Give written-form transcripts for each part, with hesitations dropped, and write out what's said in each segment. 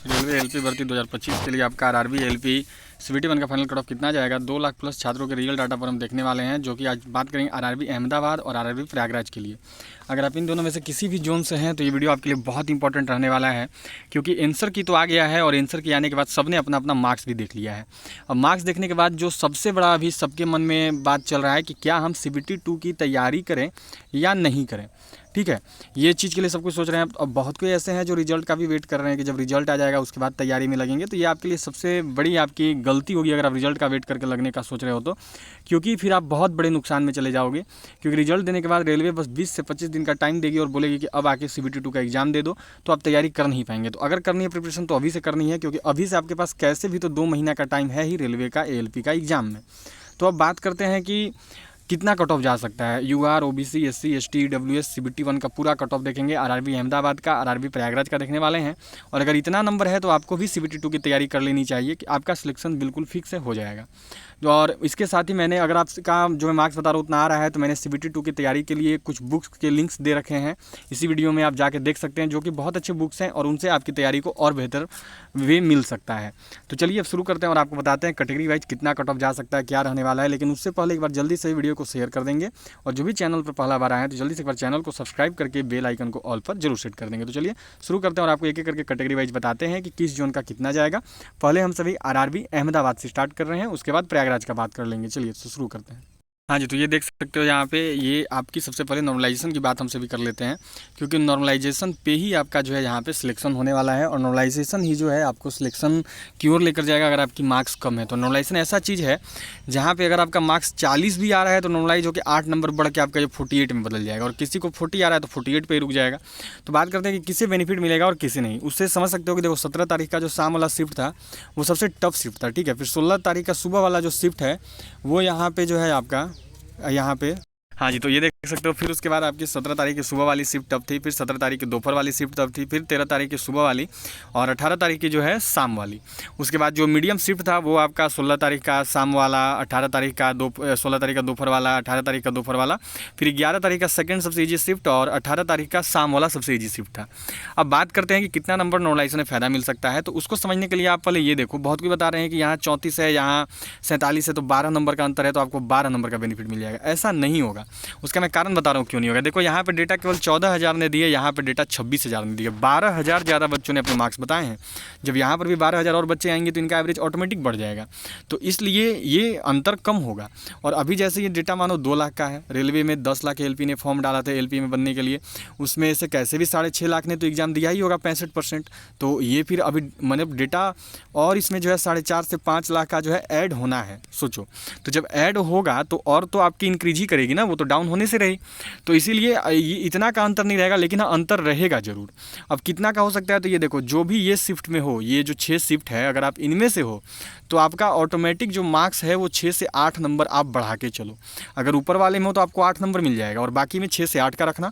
Railway LP भर्ती 2025 के लिए आपका आरआरबी एलपी सीबीटी 1 का फाइनल कट ऑफ कितना जाएगा, 2 लाख प्लस छात्रों के रियल डाटा पर हम देखने वाले हैं, जो कि आज बात करेंगे आरआरबी अहमदाबाद और आरआरबी प्रयागराज के लिए। अगर आप इन दोनों में से किसी भी जोन से हैं तो ये वीडियो आपके लिए बहुत इंपॉर्टेंट रहने वाला है, क्योंकि आंसर की तो आ गया है और आंसर के आने के बाद सबने अपना अपना मार्क्स भी देख लिया है। अब मार्क्स देखने के बाद जो सबसे बड़ा अभी सबके मन में बात चल रहा है कि क्या हम सीबीटी 2 की तैयारी करें या नहीं करें। ठीक है, ये चीज़ के लिए सब कुछ सोच रहे हैं। अब बहुत कोई ऐसे हैं जो रिजल्ट का भी वेट कर रहे हैं कि जब रिजल्ट आ जाएगा उसके बाद तैयारी में लगेंगे, तो ये आपके लिए सबसे बड़ी आपकी गलती होगी अगर आप रिजल्ट का वेट करके लगने का सोच रहे हो तो, क्योंकि फिर आप बहुत बड़े नुकसान में चले जाओगे। क्योंकि रिजल्ट देने के बाद रेलवे बस 20 से 25 दिन का टाइम देगी और बोलेगी कि अब आके सीबीटी 2 का एग्जाम दे दो, तो आप तैयारी कर नहीं पाएंगे। तो अगर करनी है प्रिपरेशन तो अभी से करनी है, क्योंकि अभी से आपके पास कैसे भी तो 2 महीना का टाइम है ही रेलवे का एएलपी का एग्ज़ाम में। तो अब बात करते हैं कि कितना कट ऑफ जा सकता है। UR, OBC, SC, ST, EWS, CBT 1 का पूरा कट ऑफ देखेंगे, आरआरबी अहमदाबाद का, आरआरबी प्रयागराज का देखने वाले हैं। और अगर इतना नंबर है तो आपको भी सीबीटी 2 की तैयारी कर लेनी चाहिए कि आपका सिलेक्शन बिल्कुल फिक्स हो जाएगा। और इसके साथ ही मैंने, अगर आपका जो मैं मार्क्स बता रहा हूँ उतना आ रहा है, तो मैंने सीबीटी 2 की तैयारी के लिए कुछ बुक्स के लिंक्स दे रखे हैं इसी वीडियो में, आप जाके देख सकते हैं, जो कि बहुत अच्छे बुक्स हैं और उनसे आपकी तैयारी को और बेहतर वे मिल सकता है। तो चलिए अब शुरू करते हैं और आपको बताते हैं कैटेगरी वाइज कितना कट ऑफ जा सकता है, क्या रहने वाला है। लेकिन उससे पहले एक बार जल्दी से वीडियो को शेयर कर देंगे, और जो भी चैनल पर पहला बार आए हैं तो जल्दी से एक बार चैनल को सब्सक्राइब करके बेल आइकन को ऑल पर जरूर सेट कर देंगे। तो चलिए शुरू करते हैं और आपको एक एक करके कैटेगरी वाइज बताते हैं कि किस जोन का कितना जाएगा। पहले हम सभी आरआरबी अहमदाबाद से स्टार्ट कर रहे हैं, उसके बाद प्रयागराज का बात कर लेंगे। चलिए तो शुरू करते हैं। हाँ जी, तो ये देख सकते हो यहाँ पे, ये आपकी सबसे पहले नॉर्मलाइजेशन की बात हम सभी कर लेते हैं, क्योंकि नॉर्मलाइजेशन पे ही आपका जो है यहाँ पे सिलेक्शन होने वाला है। और नॉर्मलाइजेशन ही जो है आपको सिलेक्शन की ओर लेकर जाएगा अगर आपकी मार्क्स कम है। तो नॉर्मलाइजेशन ऐसा चीज़ है जहाँ पे अगर आपका मार्क्स 40 भी आ रहा है तो नॉर्मलाइज होकर 8 नंबर बढ़ के आपका जो 48 में बदल जाएगा, और किसी को 40 आ रहा है तो 48 पे ही रुक जाएगा। तो बात करते हैं कि किसे बेनिफिट मिलेगा और किसे नहीं। उससे समझ सकते हो कि देखो 17 तारीख का जो शाम वाला शिफ्ट था वो सबसे टफ शिफ्ट था। ठीक है, फिर 16 तारीख का सुबह वाला जो शिफ्ट है वो यहाँ पे जो है आपका यहाँ पे, हाँ जी, तो ये देख सकते हो। फिर उसके बाद आपकी 17 तारीख की सुबह वाली शिफ्ट टफ थी, फिर 17 तारीख की दोपहर वाली शिफ्ट टफ थी, फिर 13 तारीख की सुबह वाली, और 18 तारीख की जो है शाम वाली। उसके बाद जो मीडियम शिफ्ट था वो आपका 16 तारीख का शाम वाला, 18 तारीख का 16 तारीख का दोपहर वाला, 18 तारीख का दोपहर वाला, फिर 11 तारीख का सेकंड सबसे ईजी शिफ्ट, और 18 तारीख का शाम वाला सबसे ईजी शिफ्ट था। अब बात करते हैं कि कितना नंबर नॉर्मलाइजेशन में फ़ायदा मिल सकता है। तो उसको समझने के लिए आप पहले ये देखो, बहुत कोई बता रहे हैं कि यहाँ 34 है, यहाँ 47 है, तो 12 नंबर का अंतर है, तो आपको 12 नंबर का बेनिफिट मिल जाएगा। ऐसा नहीं होगा, उसका मैं कारण बता रहा हूँ क्यों नहीं होगा। देखो यहाँ पे डेटा केवल 14,000 ने दिए, यहाँ पे डेटा 26,000 ने दिए, 12,000 ज़्यादा बच्चों ने अपने मार्क्स बताए हैं। जब यहाँ पर भी 12,000 और बच्चे आएंगे तो इनका एवरेज ऑटोमेटिक बढ़ जाएगा, तो इसलिए ये अंतर कम होगा। और अभी जैसे ये डेटा मानो 2 लाख का है, रेलवे में 10 लाख एलपी ने फॉर्म डाला था एलपी में बनने के लिए, उसमें से कैसे भी 6.5 लाख ने तो एग्ज़ाम दिया ही होगा 65%। तो ये फिर अभी मतलब डेटा, और इसमें जो है 4.5 से 5 लाख का जो है ऐड होना है, सोचो। तो जब ऐड होगा तो और तो आपकी इंक्रीज ही करेगी ना, वो तो डाउन होने से रही। तो इसीलिए ये इतना का अंतर नहीं रहेगा, लेकिन अंतर रहेगा जरूर। अब कितना का हो सकता है, तो ये देखो, जो भी ये शिफ्ट में हो, ये जो 6 शिफ्ट है, अगर आप इनमें से हो तो आपका ऑटोमेटिक जो मार्क्स है वो 6 से 8 नंबर आप बढ़ा के चलो। अगर ऊपर वाले में हो तो आपको 8 नंबर मिल जाएगा, और बाकी में 6 से 8 का रखना।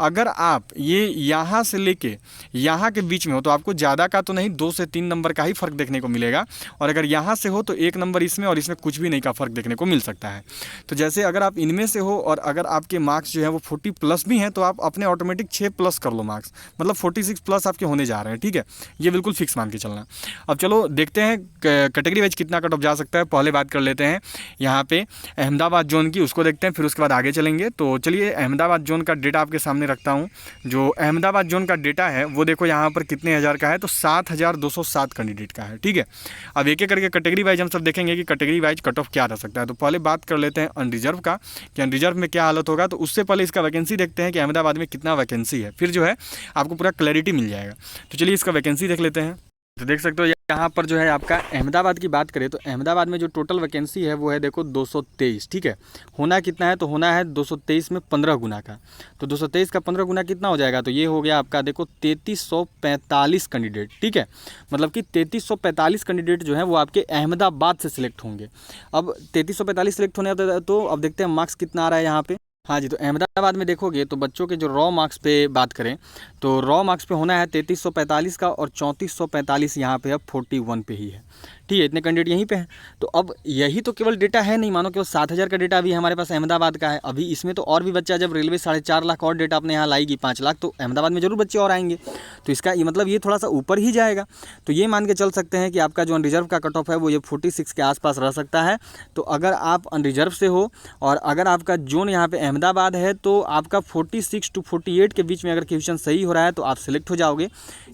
अगर आप ये यहाँ से लेके यहाँ के बीच में हो तो आपको ज़्यादा का तो नहीं, 2 से 3 नंबर का ही फ़र्क देखने को मिलेगा। और अगर यहाँ से हो तो 1 नंबर इसमें और इसमें कुछ भी नहीं का फ़र्क देखने को मिल सकता है। तो जैसे अगर आप इनमें से हो और अगर आपके मार्क्स जो है वो 40 प्लस भी हैं तो आप अपने ऑटोमेटिक 6 प्लस कर लो मार्क्स, मतलब 46 प्लस आपके होने जा रहे हैं। ठीक है, ये बिल्कुल फिक्स मान के चलना। अब चलो देखते हैं कैटेगरी वाइज कितना कट ऑफ जा सकता है। पहले बात कर लेते हैं यहाँ पे अहमदाबाद जोन की, उसको देखते हैं, फिर उसके बाद आगे चलेंगे। तो चलिए अहमदाबाद जोन का डेटा आपके सामने रखता हूँ। जो अहमदाबाद जोन का डेटा है वो देखो यहाँ पर कितने हज़ार का है, तो 7,207 कैंडिडेट का है। ठीक है, अब एक एक करके कैटेगरी वाइज हम सब देखेंगे कि कैटेगरी वाइज कट ऑफ क्या रह सकता है। तो पहले बात कर लेते हैं अनरिजर्व का, कि अनरिजर्व में क्या हालत होगा। तो उससे पहले इसका वैकेंसी देखते हैं कि अहमदाबाद में कितना वैकेंसी है, फिर जो है आपको पूरा क्लैरिटी मिल जाएगा। तो चलिए इसका वैकेंसी देख लेते हैं। तो देख सकते हो यहाँ पर जो है आपका अहमदाबाद की बात करें तो अहमदाबाद में जो टोटल वैकेंसी है वो है देखो 223। ठीक है, होना कितना है, तो होना है 223 में 15 गुना का। तो 223 का 15 गुना कितना हो जाएगा, तो ये हो गया आपका देखो 3345 कैंडिडेट। ठीक है, मतलब कि 3345 कैंडिडेट जो है वो आपके अहमदाबाद से सिलेक्ट होंगे। अब 3345 सिलेक्ट होने तो अब देखते हैं मार्क्स कितना आ रहा है यहाँ पे। हाँ जी, तो अहमदाबाद में देखोगे तो बच्चों के जो रॉ मार्क्स पे बात करें तो रॉ मार्क्स पे होना है 3345 का, और 3445 यहाँ पे अब 41 पे ही है। ठीक है, इतने कैंडिडेट यहीं पे हैं। तो अब यही तो केवल डेटा है नहीं, मानो केवल 7,000 का डेटा अभी हमारे पास अहमदाबाद का है। अभी इसमें तो और भी बच्चा, जब रेलवे 4.5 लाख और डेटा अपने यहाँ लाएगी 5 लाख, तो अहमदाबाद में जरूर बच्चे और आएंगे। तो इसका ये मतलब ये थोड़ा सा ऊपर ही जाएगा। तो ये मान के चल सकते हैं कि आपका जो अनरिजर्व का कट ऑफ है वो ये 46 के आसपास रह सकता है। तो अगर आप अनरिजर्व से हो और अगर आपका जोन यहाँ पे अहमदाबाद है तो आपका 46 to 48 के बीच में अगर क्वेश्चन सही हो रहा है तो आप सिलेक्ट हो जाओगे।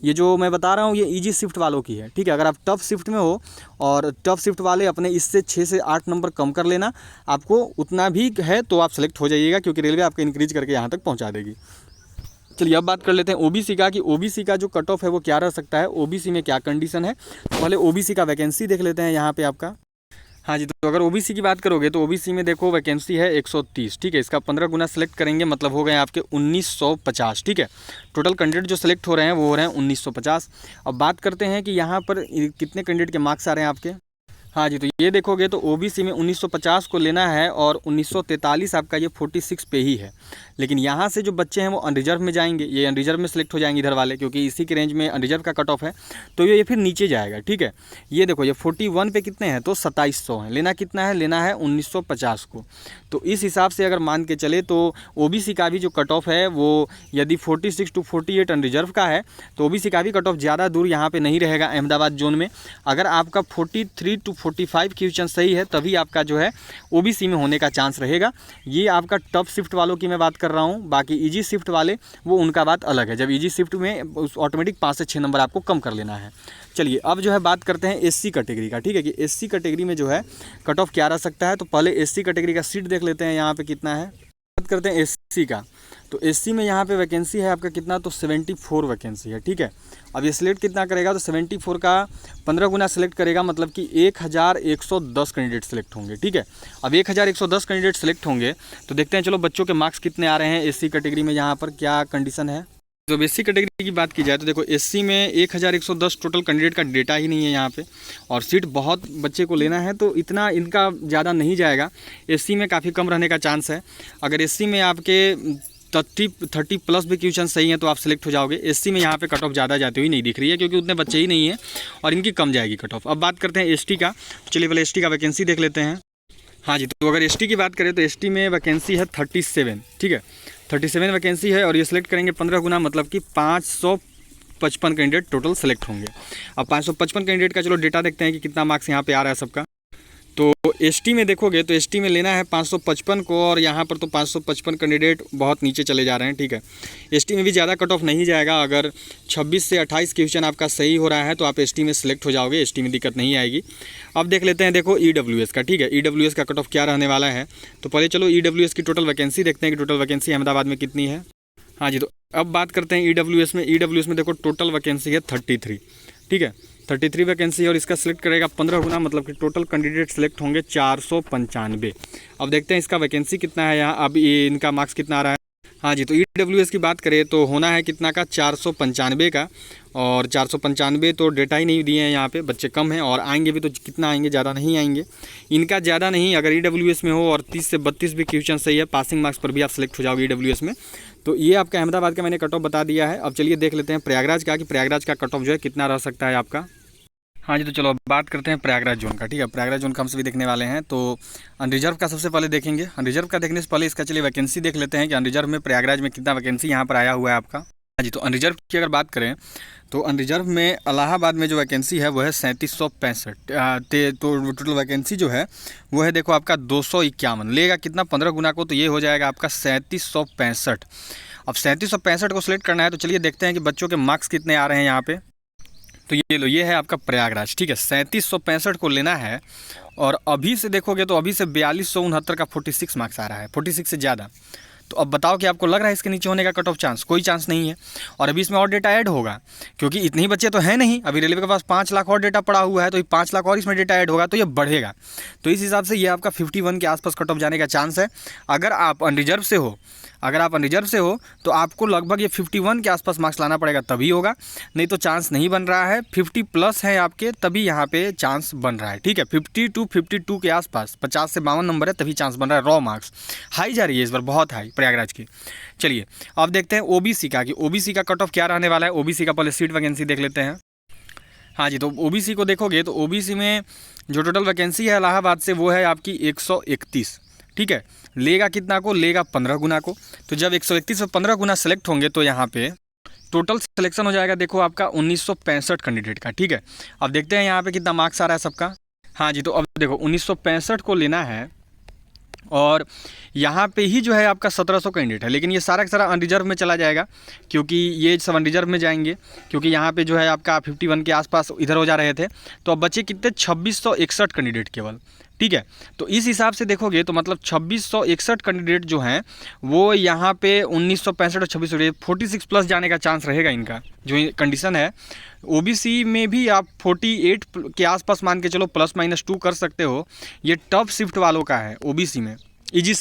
ये जो मैं बता रहा हूँ ये ईजी शिफ्ट वालों की है, ठीक है। अगर आप टफ शिफ्ट में हो और टफ शिफ्ट वाले अपने इससे 6 से 8 नंबर कम कर लेना, आपको उतना भी है तो आप सेलेक्ट हो जाइएगा, क्योंकि रेलवे आपको इंक्रीज करके यहाँ तक पहुँचा देगी। चलिए अब बात कर लेते हैं ओबीसी का, कि ओबीसी का जो कट ऑफ है वो क्या रह सकता है, ओबीसी में क्या कंडीशन है। तो पहले ओबीसी का वैकेंसी देख लेते हैं यहाँ पे आपका। हाँ जी, तो अगर ओबीसी की बात करोगे तो ओबीसी में देखो वैकेंसी है 130, ठीक है। इसका 15 गुना सेलेक्ट करेंगे, मतलब हो गए आपके 1950, ठीक है। टोटल कैंडिडेट जो सेलेक्ट हो रहे हैं वो हो रहे हैं 1950। अब बात करते हैं कि यहाँ पर कितने कैंडिडेट के मार्क्स आ रहे हैं आपके। हाँ जी, तो ये देखोगे तो ओबीसी में 1950 को लेना है और 1943 आपका ये 46 पे ही है। लेकिन यहाँ से जो बच्चे हैं वो अनरिजर्व में जाएंगे, ये अनरिजर्व में सेलेक्ट हो जाएंगे इधर वाले, क्योंकि इसी के रेंज में अनरिजर्व का कट ऑफ है। तो ये फिर नीचे जाएगा, ठीक है। ये देखो ये 41 पे कितने हैं, तो 2700 हैं। लेना कितना है, लेना है 1950 को। तो इस हिसाब से अगर मान के चले तो ओबीसी का भी जो कट ऑफ है वो यदि 46 to 48 अनरिजर्व का है तो ओबीसी का भी कट ऑफ ज़्यादा दूर यहाँ पे नहीं रहेगा अहमदाबाद जोन में। अगर आपका 43 to 45 क्वेश्चन सही है तभी आपका जो है ओबीसी में होने का चांस रहेगा। ये आपका टफ शिफ्ट वालों की मैं बात कर रहा हूँ। बाकी इजी शिफ्ट वाले वो उनका बात अलग है, जब इजी शिफ्ट में ऑटोमेटिक 5 से 6 नंबर आपको कम कर लेना है। चलिए अब जो है बात करते हैं एससी कैटेगरी का, ठीक है, कि एससी कैटेगरी में जो है कट ऑफ क्या रह सकता है। तो पहले एससी कैटेगरी का सीट देख लेते हैं यहाँ पे कितना है। बात करते हैं एससी का, तो एससी में यहाँ पे वैकेंसी है आपका कितना, तो 74 वैकेंसी है, ठीक है। अब ये सिलेक्ट कितना करेगा, तो 74 का 15 गुना सेलेक्ट करेगा, मतलब कि 1110 कैंडिडेट सेलेक्ट होंगे, ठीक है। अब 1110 कैंडिडेट सेलेक्ट होंगे तो देखते हैं चलो बच्चों के मार्क्स कितने आ रहे हैं एससी कैटेगरी में, यहाँ पर क्या कंडीशन है। जब एससी कैटेगरी की बात की जाए तो देखो एससी में 1110 टोटल कैंडिडेट का डेटा ही नहीं है यहाँ पे, और सीट बहुत बच्चे को लेना है तो इतना इनका ज़्यादा नहीं जाएगा। एससी में काफ़ी कम रहने का चांस है। अगर एससी में आपके 30 प्लस भी क्वेश्चन सही हैं तो आप सिलेक्ट हो जाओगे। एससी में यहाँ पे कट ऑफ ज़्यादा जाती हुई नहीं दिख रही है, क्योंकि उतने बच्चे ही नहीं हैं और इनकी कम जाएगी कट ऑफ। अब बात करते हैं एसटी का, तो चलिए पहले एसटी का वैकेंसी देख लेते हैं। हाँ जी, तो अगर एसटी की बात करें तो एसटी में वैकेंसी है 37, ठीक है, 37 वैकेंसी है। और ये सिलेक्ट करेंगे 15 गुना, मतलब कि 555 कैंडिडेट टोटल सेलेक्ट होंगे। अब 555 कैंडिडेट का चलो डेटा देखते हैं कि कितना मार्क्स यहाँ पे आ रहा है सबका। तो एसटी में देखोगे तो एसटी में लेना है 555 को, और यहाँ पर तो 555 कैंडिडेट बहुत नीचे चले जा रहे हैं, ठीक है। एसटी में भी ज़्यादा कट ऑफ नहीं जाएगा। अगर 26 से 28 क्वेश्चन आपका सही हो रहा है तो आप एसटी में सेलेक्ट हो जाओगे, एसटी में दिक्कत नहीं आएगी। अब देख लेते हैं देखो ईडब्ल्यूएस का, ठीक है, ईडब्ल्यूएस का कट ऑफ क्या रहने वाला है। तो पहले चलो ईडब्ल्यूएस की टोटल वैकेंसी देखते हैं कि टोटल वैकेंसी अहमदाबाद में कितनी है। हाँ जी, तो अब बात करते हैं ईडब्ल्यूएस में। ईडब्ल्यूएस में देखो टोटल वैकेंसी है 33, ठीक है, 33 वैकेंसी है। और इसका सिलेक्ट करेगा 15 गुना, मतलब कि टोटल कैंडिडेट सेलेक्ट होंगे 495। अब देखते हैं इसका वैकेंसी कितना है यहाँ, अब ये इनका मार्क्स कितना आ रहा है। हाँ जी, तो ईडब्ल्यूएस की बात करें तो होना है कितना का, 495 का। और 495 तो डेटा ही नहीं दिए हैं यहाँ पे, बच्चे कम हैं और आएंगे भी तो कितना आएंगे, ज़्यादा नहीं आएंगे। इनका ज़्यादा नहीं, अगर ईडब्ल्यूएस में हो और 30 से 32 भी क्वेश्चन सही है, पासिंग मार्क्स पर भी आप सेलेक्ट हो जाओगे ईडब्ल्यूएस में। तो ये आपका अहमदाबाद का मैंने कट ऑफ बता दिया है। अब चलिए देख लेते हैं प्रयागराज का, कि प्रयागराज का कट ऑफ जो है कितना रह सकता है आपका। हाँ जी, तो चलो अब बात करते हैं प्रयागराज जोन का, ठीक है। प्रयागराज जोन का हम सभी देखने वाले हैं। तो अनरिजर्व का सबसे पहले देखेंगे। अनरिजर्व का देखने से पहले इसका चलिए वैकेंसी देख लेते हैं कि अनरिजर्व में प्रयागराज में कितना वैकेंसी यहाँ पर आया हुआ है आपका। हाँ जी, तो अनरिजर्व की अगर बात करें तो अनरिजर्व में इलाहाबाद में जो वैकेंसी है वो है 3765। तो टोटल वैकेंसी जो है वो है देखो आपका 251, लेगा कितना, 15 गुना को, तो ये हो जाएगा आपका 3765। अब 3765 को सिलेक्ट करना है तो चलिए देखते हैं कि बच्चों के मार्क्स कितने आ रहे हैं यहाँ पे। तो ये लो, ये है आपका प्रयागराज, ठीक है, 3765 को लेना है। और अभी से देखोगे तो अभी से 4269 का 46 मार्क्स आ रहा है, 46 से ज़्यादा। तो अब बताओ कि आपको लग रहा है इसके नीचे होने का कट ऑफ चांस? कोई चांस नहीं है। और अभी इसमें और डेटा ऐड होगा, क्योंकि इतने ही बच्चे तो हैं नहीं। अभी रेलवे के पास 5 लाख और डेटा पड़ा हुआ है, तो ये 5 लाख और इसमें डेटा ऐड होगा तो ये बढ़ेगा। तो इस हिसाब से ये आपका 51 के आसपास कट ऑफ जाने का चांस है। अगर आप अनरिजर्व से हो तो आपको लगभग ये 51 के आसपास मार्क्स लाना पड़ेगा, तभी होगा, नहीं तो चांस नहीं बन रहा है। 50 प्लस है आपके, तभी यहाँ पे चांस बन रहा है, ठीक है। 50 to 52 के आसपास, 50 से 52 नंबर है, तभी चांस बन रहा है। रॉ मार्क्स हाई जा रही है इस बार, बहुत हाई प्रयागराज की। चलिए अब देखते हैं ओबीसी का, कि ओबीसी का कट ऑफ क्या रहने वाला है। ओबीसी का पहले सीट वैकेंसी देख लेते हैं। हाँ जी, तो ओबीसी को देखोगे तो ओबीसी में जो टोटल वैकेंसी है इलाहाबाद से वो है आपकी 131, ठीक है। लेगा कितना को, लेगा 15 गुना को। तो जब 131 में 15 गुना सेलेक्ट होंगे तो यहाँ पे टोटल सिलेक्शन हो जाएगा देखो आपका 1965 कैंडिडेट का, ठीक है। अब देखते हैं यहाँ पे कितना मार्क्स आ रहा है सबका। हाँ जी, तो अब देखो 1965 को लेना है और यहाँ पे ही जो है आपका 1700 कैंडिडेट है, लेकिन ये सारा का सारा अनरिजर्व में चला जाएगा, क्योंकि ये सब अनरिजर्व में जाएंगे, क्योंकि यहाँ पे जो है आपका 51 के आसपास इधर हो जा रहे थे। तो अब बचे कितने, 2661 कैंडिडेट केवल, ठीक है। तो इस हिसाब से देखोगे तो मतलब 2661 कैंडिडेट जो हैं वो यहाँ पे 1965 और 2600 46 प्लस जाने का चांस रहेगा इनका, जो कंडीशन है। ओबीसी में भी आप 48 के आसपास मान के चलो, ±2 कर सकते हो। ये टॉप शिफ्ट वालों का है ओबीसी में, इजी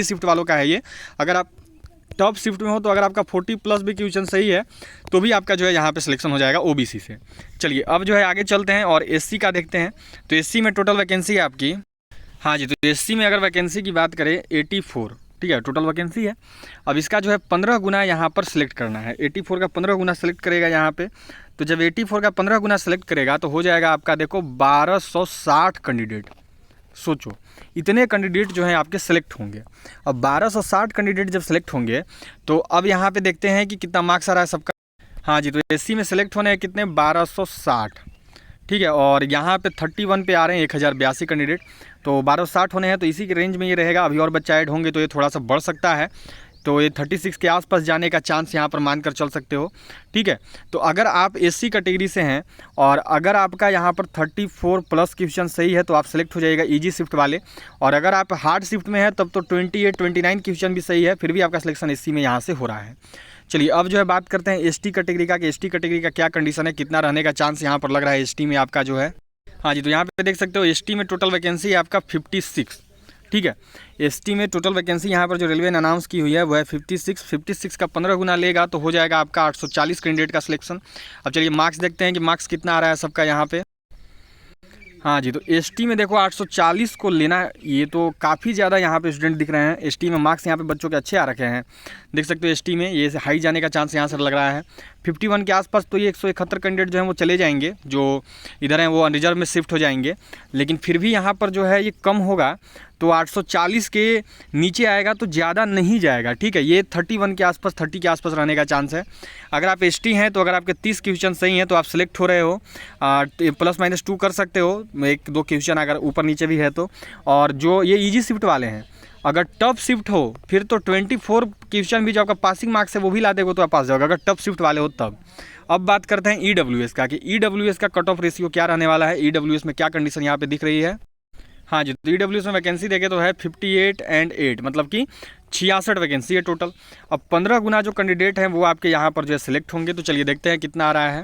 शिफ्ट वालों का है ये। अगर आप टॉप शिफ्ट में हो तो अगर आपका 40 प्लस भी क्वेश्चन सही है तो भी आपका जो है यहाँ पे सिलेक्शन हो जाएगा ओबीसी से। चलिए अब जो है आगे चलते हैं और एससी का देखते हैं। तो एससी में टोटल वैकेंसी है आपकी, हाँ जी, तो एससी में अगर वैकेंसी की बात करें 84, ठीक है, टोटल वैकेंसी है। अब इसका जो है 15 गुना यहाँ पर सिलेक्ट करना है, 84 का 15 गुना सेलेक्ट करेगा यहाँ पे। तो जब 84 का 15 गुना सेलेक्ट करेगा तो हो जाएगा आपका देखो 1260 कैंडिडेट। सोचो इतने कैंडिडेट जो हैं आपके सेलेक्ट होंगे। अब 1260 कैंडिडेट जब सेलेक्ट होंगे तो अब यहाँ पे देखते हैं कि कितना मार्क्स आ रहा है सबका। हाँ जी, तो एससी में सेलेक्ट होने हैं कितने, 1260, ठीक है। और यहाँ पे 31 पे आ रहे हैं 1082 कैंडिडेट, तो 1260 होने हैं, तो इसी के रेंज में ये रहेगा। अभी और बच्चा ऐड होंगे तो ये थोड़ा सा बढ़ सकता है, तो ये 36 के आसपास जाने का चांस यहाँ पर मानकर चल सकते हो, ठीक है। तो अगर आप एससी कैटेगरी से हैं और अगर आपका यहाँ पर 34 प्लस क्वेश्चन सही है तो आप सेलेक्ट हो जाएगा इजी शिफ्ट वाले। और अगर आप हार्ड शिफ्ट में है तब तो 28 29 क्वेश्चन भी सही है, फिर भी आपका सिलेक्शन एससी में यहाँ से हो रहा है। चलिए अब जो है बात करते हैं एसटी कैटेगरी का, कि एसटी कैटेगरी का क्या कंडीशन है, कितना रहने का चांस यहाँ पर लग रहा है एसटी में आपका जो है। हाँ जी, तो यहाँ पे देख सकते हो एसटी में टोटल वैकेंसी है आपका 56, ठीक है। एसटी में टोटल वैकेंसी यहाँ पर जो रेलवे ने अनाउंस की हुई है वो है 56 का 15 गुना लेगा तो हो जाएगा आपका 840 कैंडिडेट का सिलेक्शन। अब चलिए मार्क्स देखते हैं कि मार्क्स कितना आ रहा है सबका यहाँ पे। हाँ जी, तो एसटी में देखो 840 को लेना, ये तो काफ़ी ज़्यादा यहाँ पे स्टूडेंट दिख रहे हैं। एसटी में मार्क्स यहाँ पे बच्चों के अच्छे आ रखे हैं, देख सकते हो। एसटी में ये हाई जाने का चांस यहाँ से लग रहा है 51 के आसपास। तो ये 171 कैंडिडेट जो हैं वो चले जाएंगे, जो इधर हैं वो अनरिजर्व में शिफ्ट हो जाएंगे, लेकिन फिर भी यहाँ पर जो है ये कम होगा, तो 840 के नीचे आएगा तो ज़्यादा नहीं जाएगा, ठीक है। ये 31 के आसपास 30 के आसपास रहने का चांस है। अगर आप एसटी हैं तो अगर आपके 30 क्वेश्चन सही हैं तो आप सेलेक्ट हो रहे हो, ±2 कर सकते हो, 1-2 क्वेश्चन अगर ऊपर नीचे भी है तो। और जो ये इजी शिफ्ट वाले हैं, अगर टफ शिफ्ट हो फिर तो 24 क्वेश्चन भी जो आपका पासिंग मार्क्स है वो भी ला देगा तो आप पास जाओगे, अगर टफ शिफ्ट वाले हो तब। अब बात करते हैं ईडब्ल्यूएस का, कि ईडब्ल्यूएस का कट ऑफ रेशियो क्या रहने वाला है, ईडब्ल्यूएस में क्या कंडीशन यहाँ पे दिख रही है। हाँ जी, तो ईडब्ल्यूएस में वैकेंसी देखे तो है 58 एंड 8, मतलब कि 66 वैकेंसी है टोटल। अब 15 गुना जो कैंडिडेट हैं वो आपके यहाँ पर जो है सिलेक्ट होंगे। तो चलिए देखते हैं कितना आ रहा है।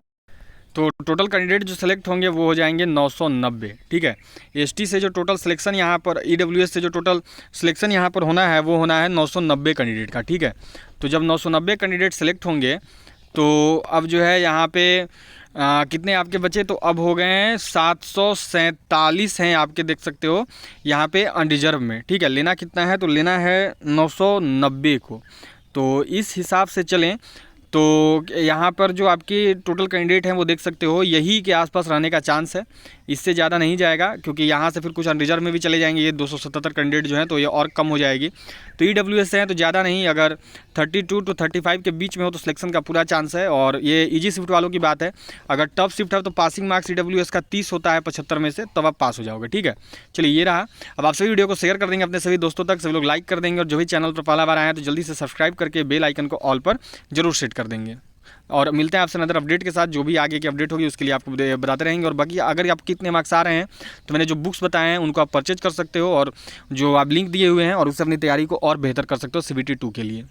तो टोटल कैंडिडेट जो सेलेक्ट होंगे वो हो जाएंगे 990, ठीक है। एसटी से जो टोटल सिलेक्शन यहाँ पर, ईडब्ल्यूएस से जो टोटल सिलेक्शन यहाँ पर होना है वो होना है 990 कैंडिडेट का, ठीक है। तो जब 990 कैंडिडेट सेलेक्ट होंगे तो अब जो है यहाँ पे कितने आपके बचे, तो अब हो गए हैं 747 हैं आपके, देख सकते हो यहाँ पे अनरिजर्व में, ठीक है। लेना कितना है, तो लेना है 990 को। तो इस हिसाब से चलें तो यहाँ पर जो आपके टोटल कैंडिडेट हैं वो देख सकते हो यही के आसपास रहने का चांस है, इससे ज़्यादा नहीं जाएगा, क्योंकि यहाँ से फिर कुछ अनरिजर्व में भी चले जाएंगे। ये 277 कैंडिडेट जो हैं तो ये और कम हो जाएगी। तो ईडब्ल्यूएस से हैं तो ज़्यादा नहीं, अगर 32 to 35 के बीच में हो तो सिलेक्शन का पूरा चांस है। और ये इजी शिफ्ट वालों की बात है, अगर टफ शिफ्ट है तो पासिंग मार्क्स ईडब्ल्यूएस का 30 होता है 75 में से, तब आप पास हो जाओगे, ठीक है। चलिए ये रहा। अब आप सभी वीडियो को शेयर कर देंगे अपने सभी दोस्तों तक, सभी लोग लाइक कर देंगे, और जो भी चैनल पर पहला बार आए हैं तो जल्दी से सब्सक्राइब करके बेल आइकन को ऑल पर जरूर सेट कर देंगे। और मिलते हैं आपसे नदर अपडेट के साथ, जो भी आगे की अपडेट होगी उसके लिए आपको बताते रहेंगे। और बाकी अगर आप कितने मार्क्स आ रहे हैं तो मैंने जो बुक्स बताए हैं उनको आप परचेज कर सकते हो, और जो आप लिंक दिए हुए हैं और उससे अपनी तैयारी को और बेहतर कर सकते हो CBT 2 के लिए।